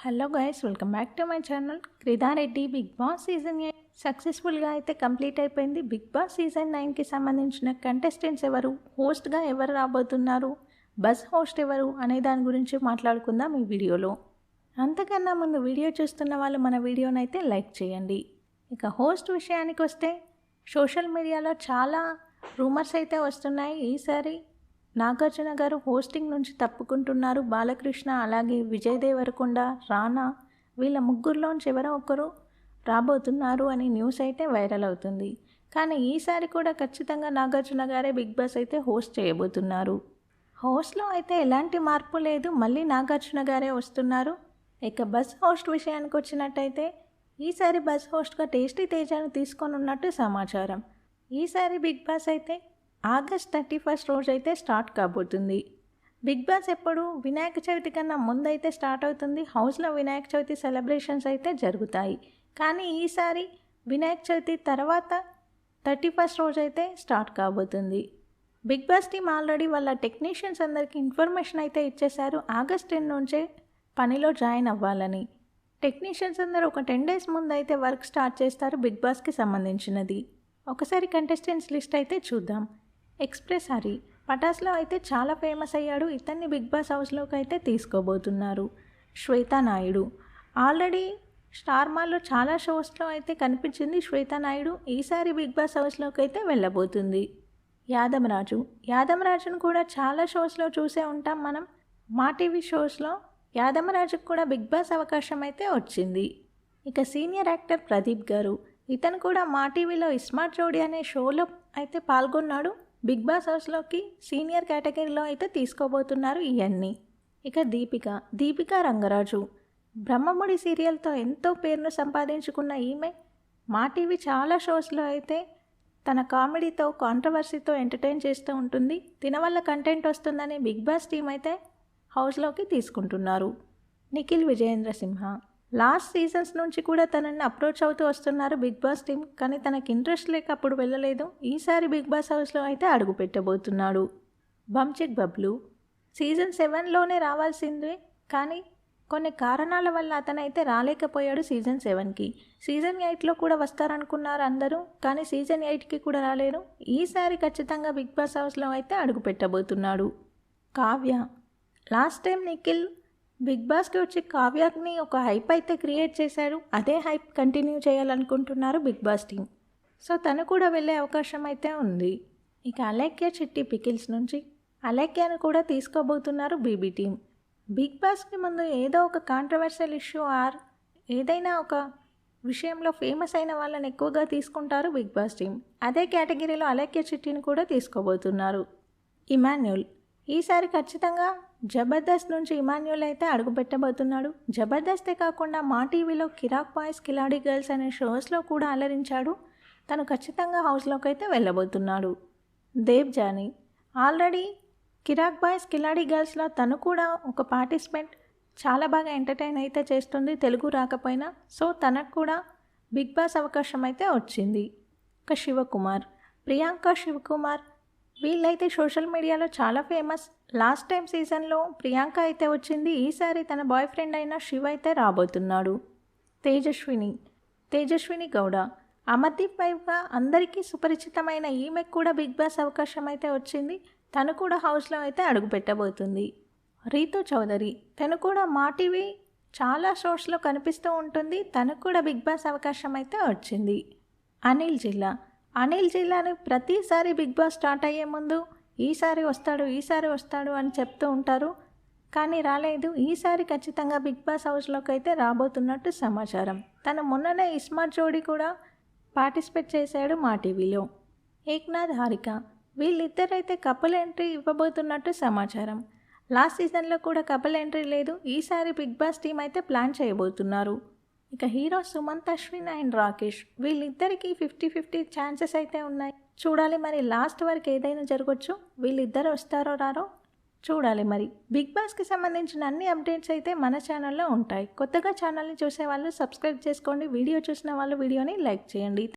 Hello guys, welcome back to my channel. క్రిదారెడ్డి big boss season 8 సక్సెస్ఫుల్గా అయితే complete అయిపోయింది. బిగ్ బాస్ సీజన్ 9కి సంబంధించిన కంటెస్టెంట్స్ ఎవరు, హోస్ట్గా ఎవరు రాబోతున్నారు, బస్ హోస్ట్ ఎవరు అనే దాని గురించి మాట్లాడుకుందాం ఈ వీడియోలో. అంతకన్నా ముందు వీడియో చూస్తున్న వాళ్ళు మన వీడియోని అయితే లైక్ చేయండి. ఇక హోస్ట్ విషయానికి వస్తే సోషల్ మీడియాలో చాలా రూమర్స్ అయితే వస్తున్నాయి. ఈసారి నాగార్జున గారు హోస్టింగ్ నుంచి తప్పుకుంటున్నారు. బాలకృష్ణ అలాగే విజయ్ దేవరకొండ, రానా వీళ్ళ ముగ్గురులోంచి ఎవరో ఒకరు రాబోతున్నారు అని న్యూస్ అయితే వైరల్ అవుతుంది. కానీ ఈసారి కూడా ఖచ్చితంగా నాగార్జున గారే బిగ్ బాస్ అయితే హోస్ట్ చేయబోతున్నారు. హోస్ట్లో అయితే ఎలాంటి మార్పు లేదు, మళ్ళీ నాగార్జున గారే వస్తున్నారు. ఇక బస్ హోస్ట్ విషయానికి వచ్చినట్టయితే ఈసారి బస్ హోస్ట్గా టేస్టీ తేజాను తీసుకొని ఉన్నట్టు సమాచారం. ఈసారి బిగ్ బాస్ అయితే ఆగస్ట్ 31 రోజు అయితే స్టార్ట్ కాబోతుంది. బిగ్ బాస్ ఎప్పుడు వినాయక చవితి కన్నా ముందైతే స్టార్ట్ అవుతుంది. హౌస్లో వినాయక చవితి సెలబ్రేషన్స్ అయితే జరుగుతాయి. కానీ ఈసారి వినాయక చవితి తర్వాత 31 రోజు అయితే స్టార్ట్ కాబోతుంది. బిగ్ బాస్ టీమ్ ఆల్రెడీ వాళ్ళ టెక్నీషియన్స్ అందరికీ ఇన్ఫర్మేషన్ అయితే ఇచ్చేశారు. ఆగస్ట్ 10 నుంచే పనిలో జాయిన్ అవ్వాలని. టెక్నీషియన్స్ అందరూ ఒక 10 days ముందు అయితే వర్క్ స్టార్ట్ చేస్తారు బిగ్ బాస్కి సంబంధించినది. ఒకసారి కంటెస్టెంట్స్ లిస్ట్ అయితే చూద్దాం. ఎక్స్ప్రెస్ హరి పటాస్లో అయితే చాలా ఫేమస్ అయ్యాడు. ఇతన్ని బిగ్ బాస్ హౌస్లోకి అయితే తీసుకోబోతున్నారు. శ్వేతా నాయుడు ఆల్రెడీ స్టార్ మాల్లో చాలా షోస్లో అయితే కనిపించింది. శ్వేతా నాయుడు ఈసారి బిగ్ బాస్ హౌస్లోకి అయితే వెళ్ళబోతుంది. యాదమరాజును కూడా చాలా షోస్లో చూసే ఉంటాం మనం. మా టీవీ షోస్లో యాదమరాజుకు కూడా బిగ్ బాస్ అవకాశం అయితే వచ్చింది. ఇక సీనియర్ యాక్టర్ ప్రదీప్ గారు, ఇతను కూడా మా టీవీలో ఇస్మార్ట్ జోడీ అనే షోలో అయితే పాల్గొన్నాడు. బిగ్ బాస్ హౌస్లోకి సీనియర్ కేటగిరీలో అయితే తీసుకోబోతున్నారు ఇవన్నీ. ఇక దీపికా రంగరాజు బ్రహ్మముడి సీరియల్తో ఎంతో పేరును సంపాదించుకున్న ఈమె మా టీవీ చాలా షోస్లో అయితే తన కామెడీతో కాంట్రవర్సీతో ఎంటర్టైన్ చేస్తూ ఉంటుంది. దీనివల్ల కంటెంట్ వస్తుందని బిగ్ బాస్ టీం అయితే హౌస్లోకి తీసుకుంటున్నారు. నిఖిల్ విజయేంద్రసింహ లాస్ట్ సీజన్స్ నుంచి కూడా తనని అప్రోచ్ అవుతూ వస్తున్నారు బిగ్ బాస్ టీం. కానీ తనకి ఇంట్రెస్ట్ లేక అప్పుడు వెళ్ళలేదు. ఈసారి బిగ్ బాస్ హౌస్లో అయితే అడుగు పెట్టబోతున్నాడు. బంచెక్ బబ్లు సీజన్ 7లోనే రావాల్సిందే, కానీ కొన్ని కారణాల వల్ల అతనైతే రాలేకపోయాడు సీజన్ 7కి. సీజన్ 8లో కూడా వస్తారనుకున్నారు అందరూ, కానీ సీజన్ 8కి కూడా రాలేరు. ఈసారి ఖచ్చితంగా బిగ్ బాస్ హౌస్లో అయితే అడుగు పెట్టబోతున్నాడు. Kavya last time Nikhil big బాస్కి వచ్చి కావ్యాని ఒక హైప్ అయితే క్రియేట్ చేశాడు. అదే హైప్ కంటిన్యూ చేయాలనుకుంటున్నారు బిగ్ బాస్ టీం. సో తను కూడా వెళ్ళే అవకాశం అయితే ఉంది. ఇక అలేఖ్య చిట్టి పికిల్స్ నుంచి అలేఖ్యను కూడా తీసుకోబోతున్నారు బీబీ టీం. బిగ్ బాస్కి ముందు ఏదో ఒక కాంట్రవర్షియల్ ఇష్యూ ఆర్ ఏదైనా ఒక విషయంలో ఫేమస్ అయిన వాళ్ళని ఎక్కువగా తీసుకుంటారు బిగ్ బాస్ టీం. అదే కేటగిరీలో అలేఖ్య చిట్టిని కూడా తీసుకోబోతున్నారు. ఇమాన్యుల్ ఈసారి ఖచ్చితంగా జబర్దస్త్ నుంచి ఇమాన్యుల్ అయితే అడుగు పెట్టబోతున్నాడు. జబర్దస్తే కాకుండా మా టీవీలో కిరాక్ బాయ్స్ కిలాడీ గర్ల్స్ అనే షోస్లో కూడా అలరించాడు. తను ఖచ్చితంగా హౌస్లోకి అయితే వెళ్ళబోతున్నాడు. దేవ్జానీ ఆల్రెడీ కిరాక్ బాయ్స్ కిలాడీ గర్ల్స్లో తను కూడా ఒక పార్టిసిపెంట్, చాలా బాగా ఎంటర్టైన్ అయితే చేస్తుంది తెలుగు రాకపోయినా. సో తనకు కూడా బిగ్ బాస్ అవకాశం అయితే వచ్చింది. ఇక ప్రియాంక శివకుమార్ వీళ్ళైతే సోషల్ మీడియాలో చాలా ఫేమస్. లాస్ట్ టైం సీజన్లో ప్రియాంక అయితే వచ్చింది. ఈసారి తన బాయ్ ఫ్రెండ్ అయిన శివ అయితే రాబోతున్నాడు. తేజస్విని గౌడ అమర్దీప్ వైఫ్గా అందరికీ సుపరిచితమైన ఈమెకు కూడా బిగ్ బాస్ అవకాశం అయితే వచ్చింది. తను కూడా హౌస్లో అయితే అడుగు పెట్టబోతుంది. రీతు చౌదరి తను కూడా మా టీవీ చాలా షోస్లో కనిపిస్తూ ఉంటుంది. తనకు కూడా బిగ్ బాస్ అవకాశం అయితే వచ్చింది. అనిల్ జిల్లాని ప్రతిసారి బిగ్ బాస్ స్టార్ట్ అయ్యే ముందు ఈసారి వస్తాడు అని చెప్తూ ఉంటారు, కానీ రాలేదు. ఈసారి ఖచ్చితంగా బిగ్ బాస్ హౌస్లోకి అయితే రాబోతున్నట్టు సమాచారం. తను మొన్ననే ఇస్మార్ట్ జోడీ కూడా పార్టిసిపేట్ చేశాడు మా టీవీలో. ఏక్నాథ్ హారిక వీళ్ళిద్దరైతే కపుల్ ఎంట్రీ ఇవ్వబోతున్నట్టు సమాచారం. లాస్ట్ సీజన్లో కూడా కపుల్ ఎంట్రీ లేదు. ఈసారి బిగ్ బాస్ టీం అయితే ప్లాన్ చేయబోతున్నారు. ఇక హీరో సుమంత్ అశ్విన్ అండ్ రాకేష్ వీళ్ళిద్దరికీ 50-50 ఛాన్సెస్ అయితే ఉన్నాయి. చూడాలి మరి, లాస్ట్ వరకు ఏదైనా జరగవచ్చు. వీళ్ళిద్దరు వస్తారో రారో చూడాలి మరి. బిగ్ బాస్కి సంబంధించిన అన్ని అప్డేట్స్ అయితే మన ఛానల్లో ఉంటాయి. కొత్తగా ఛానల్ని చూసే వాళ్ళు సబ్స్క్రైబ్ చేసుకోండి. వీడియో చూసిన వాళ్ళు వీడియోని లైక్ చేయండి.